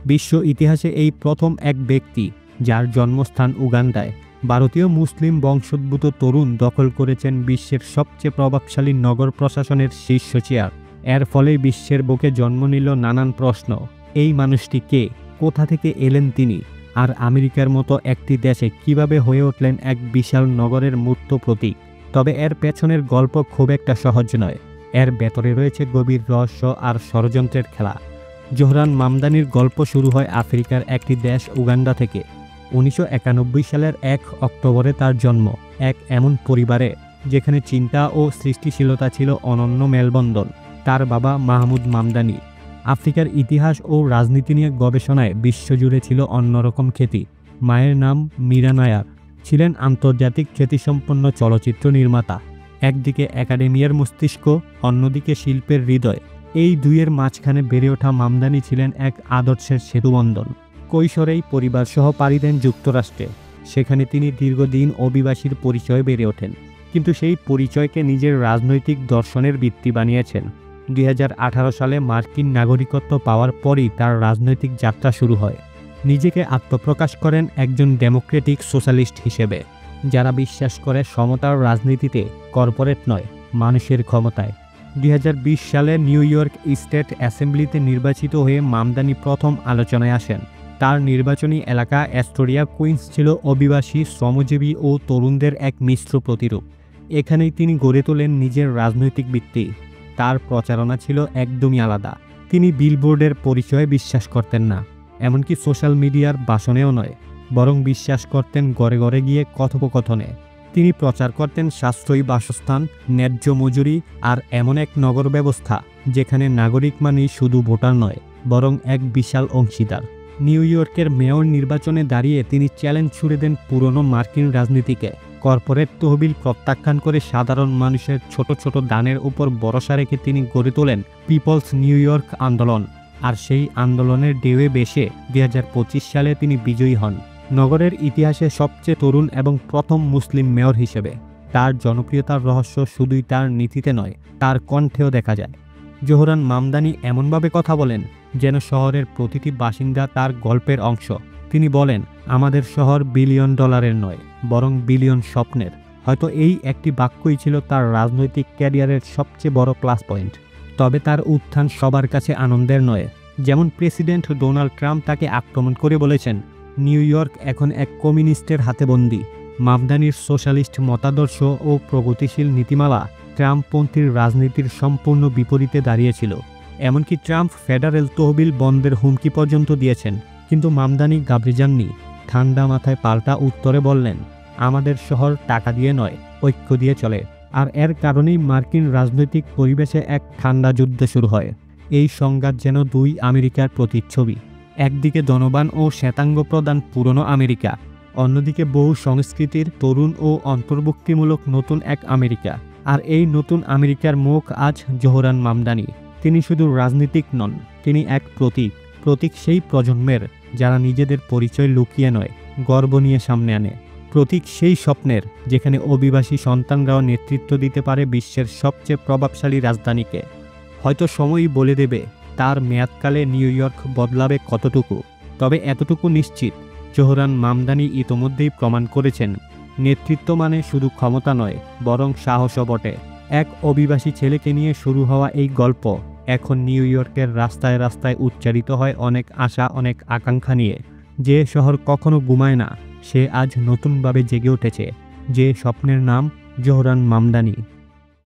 বিশ্ব ইতিহাসে এই প্রথম এক ব্যক্তি যার জন্মস্থান উগান্ডায় ভারতীয় মুসলিম বংশোদ্ভূত তরুণ দখল করেছেন বিশ্বের সবচেয়ে প্রভাবশালী নগর প্রশাসনের শীর্ষ চেয়ার। এর ফলে বিশ্বের বুকে জন্ম নিল নানান প্রশ্ন। এই মানুষটি কে, কোথা থেকে এলেন তিনি, আর আমেরিকার মতো একটি দেশে কিভাবে হয়ে উঠলেন এক বিশাল নগরের মূর্ত প্রতীক? তবে এর পেছনের গল্প খুব একটা সহজ নয়। এর ভেতরে রয়েছে গভীর রহস্য আর ষড়যন্ত্রের খেলা। জোহরান মামদানির গল্প শুরু হয় আফ্রিকার একটি দেশ উগান্ডা থেকে। 1991 সালের 1 অক্টোবরে তার জন্ম এক এমন পরিবারে যেখানে চিন্তা ও সৃষ্টিশীলতা ছিল অনন্য মেলবন্ধন। তার বাবা মাহমুদ মামদানি আফ্রিকার ইতিহাস ও রাজনীতি নিয়ে গবেষণায় বিশ্বজুড়ে ছিল অন্যরকম খ্যাতি। মায়ের নাম মীরা নায়ার, ছিলেন আন্তর্জাতিক খ্যাতিসম্পন্ন চলচ্চিত্র নির্মাতা। একদিকে একাডেমিয়ার মস্তিষ্ক, অন্যদিকে শিল্পের হৃদয়। এই দুইয়ের মাঝখানে বেড়ে ওঠা মামদানি ছিলেন এক আদর্শের সেতুবন্ধন। কৈশোরেই পরিবারসহ পাড়ি দেন যুক্তরাষ্ট্রে। সেখানে তিনি দীর্ঘদিন অভিবাসীর পরিচয়ে বেড়ে ওঠেন, কিন্তু সেই পরিচয়কে নিজের রাজনৈতিক দর্শনের ভিত্তি বানিয়েছেন। 2018 সালে মার্কিন নাগরিকত্ব পাওয়ার পরই তার রাজনৈতিক যাত্রা শুরু হয়। নিজেকে আত্মপ্রকাশ করেন একজন ডেমোক্রেটিক সোশ্যালিস্ট হিসেবে, যারা বিশ্বাস করে সমতার রাজনীতিতে, কর্পোরেট নয়, মানুষের ক্ষমতায়। 2020 সালে নিউ ইয়র্ক স্টেট অ্যাসেম্বলিতে নির্বাচিত হয়ে মামদানি প্রথম আলোচনায় আসেন। তার নির্বাচনী এলাকা অ্যাস্টোরিয়া কুইন্স ছিল অভিবাসী, শ্রমজীবী ও তরুণদের এক মিশ্র প্রতিরূপ। এখানেই তিনি গড়ে তোলেন নিজের রাজনৈতিক ভিত্তি। তার প্রচারণা ছিল একদমই আলাদা। তিনি বিলবোর্ডের পরিচয়ে বিশ্বাস করতেন না, এমনকি সোশ্যাল মিডিয়ার ভাষণেও নয়, বরং বিশ্বাস করতেন ঘরে ঘরে গিয়ে কথোপকথনে। তিনি প্রচার করতেন সাশ্রয়ী বাসস্থান, ন্যায্য মজুরি আর এমন এক নগর ব্যবস্থা যেখানে নাগরিক মানেই শুধু ভোটার নয়, বরং এক বিশাল অংশীদার। নিউ ইয়র্কের মেয়র নির্বাচনে দাঁড়িয়ে তিনি চ্যালেঞ্জ ছুড়ে দেন পুরনো মার্কিন রাজনীতিকে। কর্পোরেট তহবিল প্রত্যাখ্যান করে সাধারণ মানুষের ছোট ছোট দানের উপর ভরসা রেখে তিনি গড়ে তোলেন পিপলস নিউ ইয়র্ক আন্দোলন। আর সেই আন্দোলনের ঢেউয়ে বেশে 2025 সালে তিনি বিজয়ী হন, নগরের ইতিহাসে সবচেয়ে তরুণ এবং প্রথম মুসলিম মেয়র হিসেবে। তার জনপ্রিয়তার রহস্য শুধুই তার নীতিতে নয়, তার কণ্ঠেও দেখা যায়। জোহরান মামদানি এমনভাবে কথা বলেন যেন শহরের প্রতিটি বাসিন্দা তার গল্পের অংশ। তিনি বলেন, আমাদের শহর বিলিয়ন ডলারের নয়, বরং বিলিয়ন স্বপ্নের। হয়তো এই একটি বাক্যই ছিল তার রাজনৈতিক ক্যারিয়ারের সবচেয়ে বড় প্লাস পয়েন্ট। তবে তার উত্থান সবার কাছে আনন্দের নয়। যেমন প্রেসিডেন্ট ডোনাল্ড ট্রাম্প তাকে আক্রমণ করে বলেছেন, নিউ ইয়র্ক এখন এক কমিউনিস্টের হাতে বন্দী। মামদানির সোশ্যালিস্ট মতাদর্শ ও প্রগতিশীল নীতিমালা ট্রাম্পপন্থীর রাজনীতির সম্পূর্ণ বিপরীতে দাঁড়িয়েছিল। এমনকি ট্রাম্প ফেডারেল তহবিল বন্ধের হুমকি পর্যন্ত দিয়েছেন, কিন্তু মামদানি ঘাবড়ে যাননি। ঠান্ডা মাথায় পাল্টা উত্তরে বললেন, আমাদের শহর টাকা দিয়ে নয়, ঐক্য দিয়ে চলে। আর এর কারণেই মার্কিন রাজনৈতিক পরিবেশে এক ঠান্ডা যুদ্ধ শুরু হয়। এই সংঘাত যেন দুই আমেরিকার প্রতিচ্ছবি। একদিকে জনবান ও শ্বেতাঙ্গ প্রধান পুরনো আমেরিকা, অন্যদিকে বহু সংস্কৃতির, তরুণ ও অন্তর্ভুক্তিমূলক নতুন এক আমেরিকা। আর এই নতুন আমেরিকার মুখ আজ জোহরান মামদানি। তিনি শুধু রাজনীতিক নন, তিনি এক প্রতীক সেই প্রজন্মের যারা নিজেদের পরিচয় লুকিয়ে নয়, গর্ব নিয়ে সামনে আনে। প্রতীক সেই স্বপ্নের যেখানে অভিবাসী সন্তানরাও নেতৃত্ব দিতে পারে বিশ্বের সবচেয়ে প্রভাবশালী রাজধানীকে। হয়তো সময়ই বলে দেবে তার মেয়াদকালে নিউ ইয়র্ক বদলাবে কতটুকু। তবে এতটুকু নিশ্চিত, জোহরান মামদানি ইতোমধ্যেই প্রমাণ করেছেন, নেতৃত্ব মানে শুধু ক্ষমতা নয়, বরং সাহসও বটে। এক অভিবাসী ছেলেকে নিয়ে শুরু হওয়া এই গল্প এখন নিউ ইয়র্কের রাস্তায় রাস্তায় উচ্চারিত হয় অনেক আশা, অনেক আকাঙ্ক্ষা নিয়ে। যে শহর কখনো ঘুমায় না, সে আজ নতুনভাবে জেগে উঠেছে। যে স্বপ্নের নাম জোহরান মামদানি।